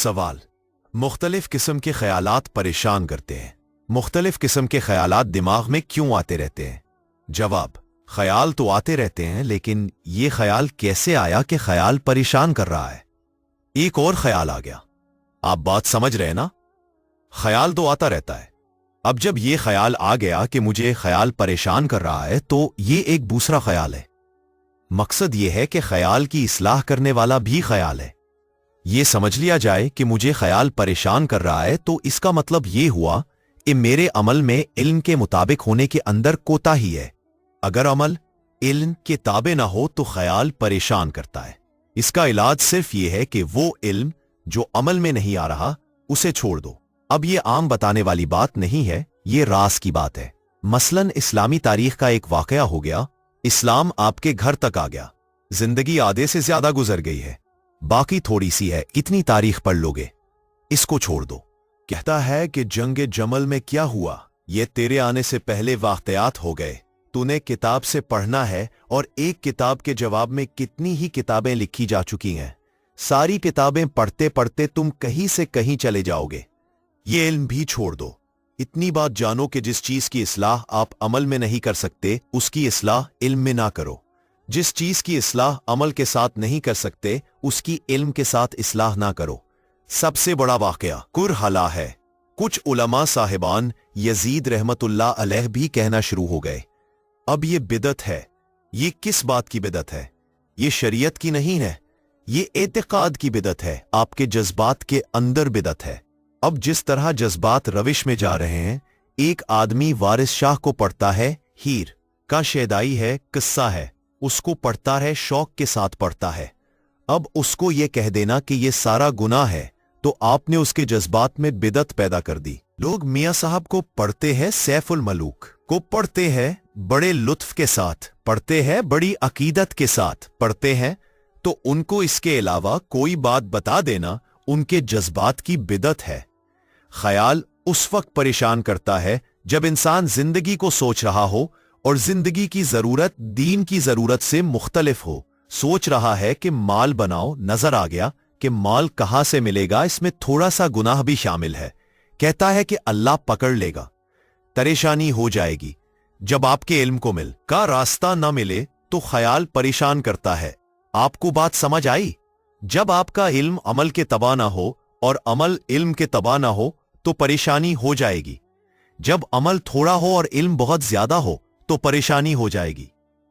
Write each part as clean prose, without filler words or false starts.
सवाल, मुख्तलिफ किस्म के ख्यालात परेशान करते हैं। मुख्तलिफ किस्म के ख्यालात दिमाग में क्यों आते रहते हैं? जवाब, ख्याल तो आते रहते हैं, लेकिन ये ख्याल कैसे आया कि ख्याल परेशान कर रहा है? एक और ख्याल आ गया। आप बात समझ रहे हैं ना? ख्याल तो आता रहता है। अब जब ये ख्याल आ गया कि मुझे ख्याल परेशान कर रहा है, तो ये एक दूसरा ख्याल है। मकसद ये है कि ख्याल की इस्लाह करने वाला भी ख्याल है। ये समझ लिया जाए कि मुझे ख्याल परेशान कर रहा है, तो इसका मतलब ये हुआ कि मेरे अमल में इल्म के मुताबिक होने के अंदर कोताही है। अगर अमल इल्म के ताबे ना हो तो ख्याल परेशान करता है। इसका इलाज सिर्फ ये है कि वो इल्म जो अमल में नहीं आ रहा उसे छोड़ दो। अब ये आम बताने वाली बात नहीं है, ये राज की बात है। मसलन इस्लामी तारीख का एक वाकया हो गया। इस्लाम आपके घर तक आ गया, जिंदगी आधे से ज्यादा गुजर गई है, बाकी थोड़ी सी है, कितनी तारीख पढ़ लोगे? इसको छोड़ दो। कहता है कि जंगे जमल में क्या हुआ, ये तेरे आने से पहले वाक़यात हो गए। तूने किताब से पढ़ना है, और एक किताब के जवाब में कितनी ही किताबें लिखी जा चुकी हैं। सारी किताबें पढ़ते पढ़ते तुम कहीं से कहीं चले जाओगे। ये इल्म भी छोड़ दो। इतनी बात जानो कि जिस चीज की इस्लाह आप अमल में नहीं कर सकते, उसकी इस्लाह इल्म में ना करो। जिस चीज की इस्लाह अमल के साथ नहीं कर सकते, उसकी इल्म के साथ इस्लाह ना करो। सबसे बड़ा वाकया कुरहला है। कुछ उलमा साहिबान यजीद रहमतुल्लाह अलैह भी कहना शुरू हो गए, अब ये बिदत है। ये किस बात की बिदत है? ये शरीयत की नहीं है, ये एतिकाद की बिदत है। आपके जज्बात के अंदर बिदत है। अब जिस तरह जज्बात रविश में जा रहे हैं, एक आदमी वारिस शाह को पढ़ता है, हीर का शेदाई है, किस्सा है, उसको पढ़ता है, शौक के साथ पढ़ता है। अब उसको ये कह देना कि ये सारा गुनाह है, तो आपने उसके जज्बात में बिदत पैदा कर दी। लोग मियाँ साहब को पढ़ते हैं, सैफुल मलूक को पढ़ते हैं, बड़े लुत्फ के साथ पढ़ते हैं, बड़ी अकीदत के साथ पढ़ते हैं, तो उनको इसके अलावा कोई बात बता देना उनके जज्बात की बिदत है। ख्याल उस वक्त परेशान करता है जब इंसान जिंदगी को सोच रहा हो और जिंदगी की जरूरत दीन की जरूरत से मुख्तलिफ हो। सोच रहा है कि माल बनाओ, नजर आ गया कि माल कहां से मिलेगा, इसमें थोड़ा सा गुनाह भी शामिल है। कहता है कि अल्लाह पकड़ लेगा, परेशानी हो जाएगी। जब आपके इल्म को मिल का रास्ता न मिले तो ख्याल परेशान करता है। आपको बात समझ आई? जब आपका इल्म अमल के तबा ना हो और अमल इल्म के तबा ना हो तो परेशानी हो जाएगी। जब अमल थोड़ा हो और इल्म बहुत ज्यादा हो तो परेशानी हो जाएगी।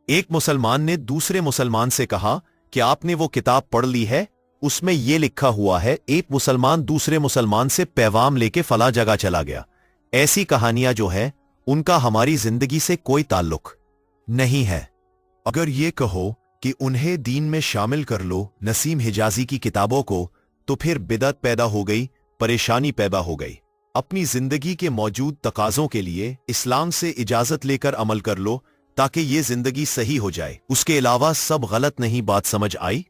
एक मुसलमान ने दूसरे मुसलमान से कहा कि आपने वो किताब पढ़ ली है, उसमें यह लिखा हुआ है। एक मुसलमान दूसरे मुसलमान से पैगाम लेके फला जगह चला गया। ऐसी कहानियां जो है उनका हमारी जिंदगी से कोई ताल्लुक नहीं है। अगर ये कहो कि उन्हें दीन में शामिल कर लो, नसीम हिजाजी की किताबों को, तो फिर बिदअत पैदा हो गई, परेशानी पैदा हो गई। अपनी जिंदगी के मौजूद तकाजों के लिए इस्लाम से इजाजत लेकर अमल कर लो ताकि ये जिंदगी सही हो जाए। उसके अलावा सब गलत नहीं। बात समझ आई?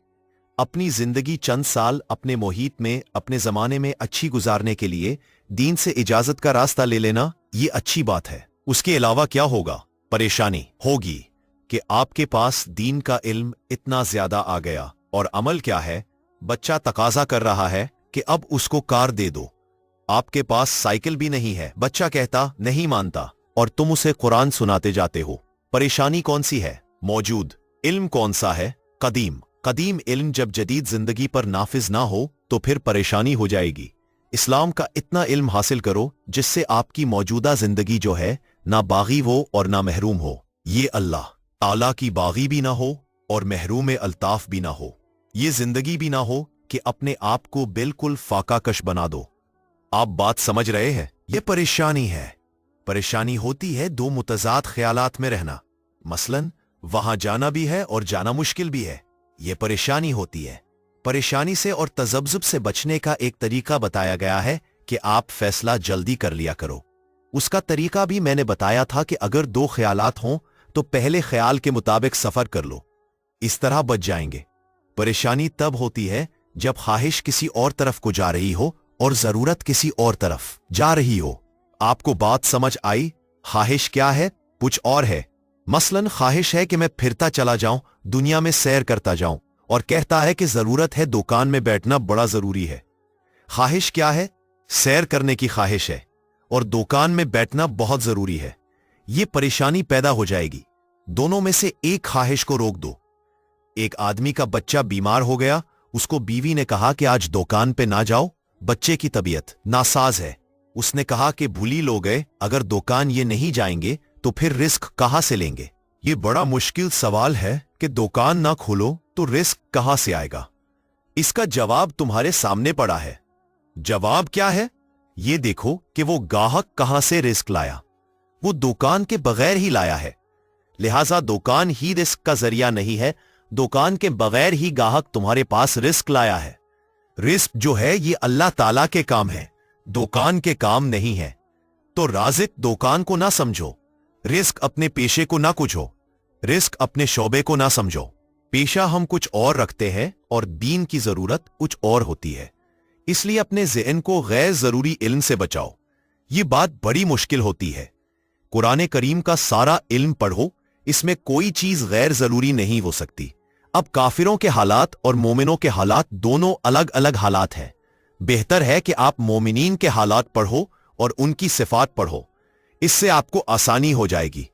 अपनी जिंदगी चंद साल अपने मोहित में, अपने जमाने में अच्छी गुजारने के लिए दीन से इजाजत का रास्ता ले लेना, ये अच्छी बात है। उसके अलावा क्या होगा? परेशानी होगी कि आपके पास दीन का इल्म इतना ज्यादा आ गया, और अमल क्या है? बच्चा तकाजा कर रहा है कि अब उसको कार दे दो। आपके पास साइकिल भी नहीं है, बच्चा कहता नहीं मानता, और तुम उसे कुरान सुनाते जाते हो। परेशानी कौन सी है? मौजूद इल्म कौन सा है? कदीम। कदीम इल्म जब जदीद जिंदगी पर नाफिज ना हो तो फिर परेशानी हो जाएगी। इस्लाम का इतना इल्म हासिल करो जिससे आपकी मौजूदा जिंदगी जो है ना बागी हो और ना महरूम हो। ये अल्लाह ताला की बागी भी ना हो और महरूम अल्ताफ भी ना हो। ये जिंदगी भी ना हो कि अपने आप को बिल्कुल फाकाकश बना दो। आप बात समझ रहे हैं? ये परेशानी है। परेशानी होती है दो मुतजाद ख्यालात में रहना। मसलन वहां जाना भी है और जाना मुश्किल भी है। ये परेशानी होती है। परेशानी से और तजब्जुब से बचने का एक तरीका बताया गया है कि आप फैसला जल्दी कर लिया करो। उसका तरीका भी मैंने बताया था कि अगर दो ख्यालात हों तो पहले ख्याल के मुताबिक सफर कर लो, इस तरह बच जाएंगे। परेशानी तब होती है जब ख्वाहिश किसी और तरफ को जा रही हो और जरूरत किसी और तरफ जा रही हो। आपको बात समझ आई? ख्वाहिश क्या है? कुछ और है। मसलन ख्वाहिश है कि मैं फिरता चला जाऊं, दुनिया में सैर करता जाऊं, और कहता है कि जरूरत है दुकान में बैठना बड़ा जरूरी है। ख्वाहिश क्या है? सैर करने की ख्वाहिश है, और दुकान में बैठना बहुत जरूरी है। ये परेशानी पैदा हो जाएगी। दोनों में से एक ख्वाहिश को रोक दो। एक आदमी का बच्चा बीमार हो गया। उसको बीवी ने कहा कि आज दुकान पे ना जाओ, बच्चे की तबीयत नासाज है। उसने कहा कि भूली लो गए, अगर दुकान ये नहीं जाएंगे तो फिर रिस्क कहां से लेंगे? ये बड़ा मुश्किल सवाल है कि दुकान ना खोलो तो रिस्क कहां से आएगा। इसका जवाब तुम्हारे सामने पड़ा है। जवाब क्या है? ये देखो कि वो गाहक कहां से रिस्क लाया। वो दुकान के बगैर ही लाया है, लिहाजा दुकान ही रिस्क का जरिया नहीं है। दुकान के बगैर ही गाहक तुम्हारे पास रिस्क लाया है। रिस्क जो है ये अल्लाह ताला के काम है, दुकान के काम नहीं है। तो राज़िक दुकान को ना समझो, रिस्क अपने पेशे को ना कुछो, रिस्क अपने शोबे को ना समझो। पेशा हम कुछ और रखते हैं और दीन की जरूरत कुछ और होती है, इसलिए अपने ज़हन को गैर जरूरी इल्म से बचाओ। ये बात बड़ी मुश्किल होती है। कुरान करीम का सारा इल्म पढ़ो, इसमें कोई चीज गैर जरूरी नहीं हो सकती। अब काफिरों के हालात और मोमिनों के हालात दोनों अलग अलग हालात हैं। बेहतर है कि आप मोमिनीन के हालात पढ़ो और उनकी सिफात पढ़ो, इससे आपको आसानी हो जाएगी।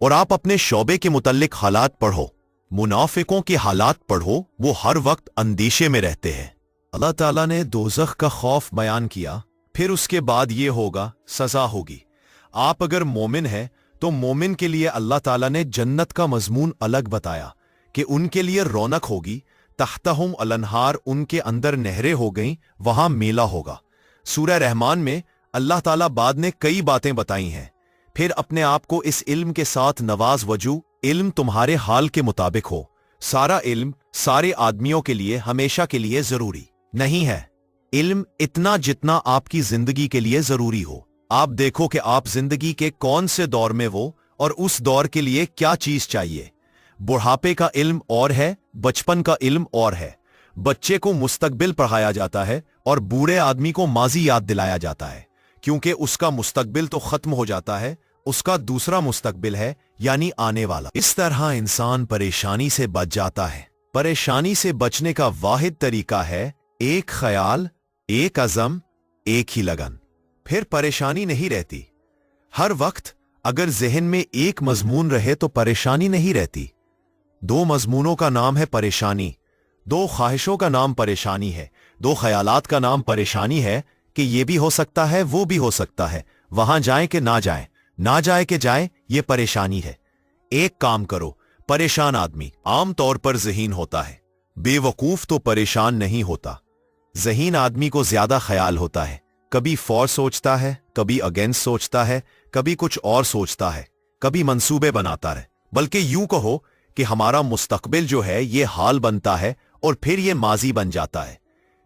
और आप अपने शोबे के मुतल्लिक हालात पढ़ो। मुनाफिकों के हालात पढ़ो, वो हर वक्त अंदेशे में रहते हैं। अल्लाह ताला ने दोज़ख का खौफ बयान किया, फिर उसके बाद ये होगा, सजा होगी। आप अगर मोमिन हैं तो मोमिन के लिए अल्लाह ताला ने जन्नत का मजमून अलग बताया कि उनके लिए रौनक होगी। तहतहुम अलनहार, उनके अंदर नहरें हो गईं, वहां मेला होगा। सूरह रहमान में अल्लाह ताला बाद ने कई बातें बताई हैं। फिर अपने आप को इस इल्म के साथ नवाज वजू, इल्म तुम्हारे हाल के मुताबिक हो। सारा इल्म सारे आदमियों के लिए हमेशा के लिए जरूरी नहीं है। इल्म इतना जितना आपकी जिंदगी के लिए जरूरी हो। आप देखो कि आप जिंदगी के कौन से दौर में वो, और उस दौर के लिए क्या चीज चाहिए। बुढ़ापे का इल्म और है, बचपन का इल्म और है। बच्चे को मुस्तकबिल पढ़ाया जाता है और बूढ़े आदमी को माजी याद दिलाया जाता है, क्योंकि उसका मुस्तकबिल तो खत्म हो जाता है, उसका दूसरा मुस्तकबिल है, यानी आने वाला। इस तरह इंसान परेशानी से बच जाता है। परेशानी से बचने का वाहिद तरीका है एक ख्याल, एक अज़म, एक ही लगन। फिर परेशानी नहीं रहती। हर वक्त अगर जहन में एक मजमून रहे तो परेशानी नहीं रहती। दो मजमूनों का नाम है परेशानी, दो ख्वाहिशों का नाम परेशानी है, दो ख्यालात का नाम परेशानी है कि ये भी हो सकता है, वो भी हो सकता है, वहां जाएं कि ना जाएं, ना जाए कि जाएं, ये परेशानी है। एक काम करो, परेशान आदमी आम तौर पर ज़हीन होता है, बेवकूफ तो परेशान नहीं होता। ज़हीन आदमी को ज्यादा ख्याल होता है, कभी फॉर सोचता है, कभी अगेंस्ट सोचता है, कभी कुछ और सोचता है, कभी मंसूबे बनाता है। बल्कि यूं कहो कि हमारा मुस्तकबिल जो है ये हाल बनता है और फिर ये माजी बन जाता है।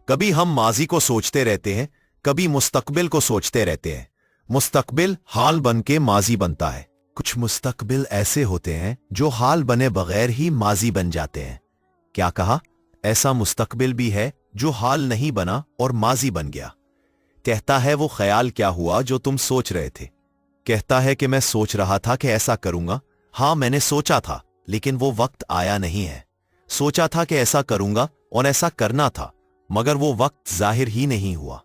कभी हम माजी को सोचते रहते हैं, कभी मुस्तकबिल को सोचते रहते हैं। मुस्तकबिल हाल बन के माजी बनता है। कुछ मुस्तकबिल ऐसे होते हैं जो हाल बने बगैर ही माजी बन जाते हैं। क्या कहा? ऐसा मुस्तकबिल भी है जो हाल नहीं बना और माजी बन गया। कहता है वो ख्याल क्या हुआ जो तुम सोच रहे थे? कहता है कि मैं सोच रहा था कि ऐसा करूंगा। हाँ, मैंने सोचा था, लेकिन वो वक्त आया नहीं है। सोचा था कि ऐसा करूंगा और ऐसा करना था, मगर वो वक्त जाहिर ही नहीं हुआ।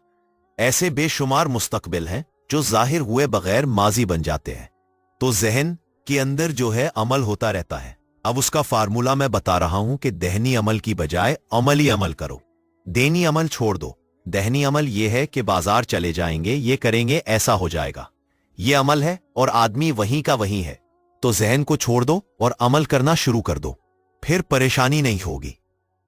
ऐसे बेशुमार मुस्तकबिल हैं जो जाहिर हुए बगैर माजी बन जाते हैं। तो जहन के अंदर जो है अमल होता रहता है। अब उसका फार्मूला मैं बता रहा हूं कि दहनी अमल की बजाय अमली अमल करो। देनी अमल छोड़ दो। दहनी अमल यह है कि बाजार चले जाएंगे, ये करेंगे, ऐसा हो जाएगा। ये अमल है और आदमी वहीं का वहीं है। तो जहन को छोड़ दो और अमल करना शुरू कर दो, फिर परेशानी नहीं होगी।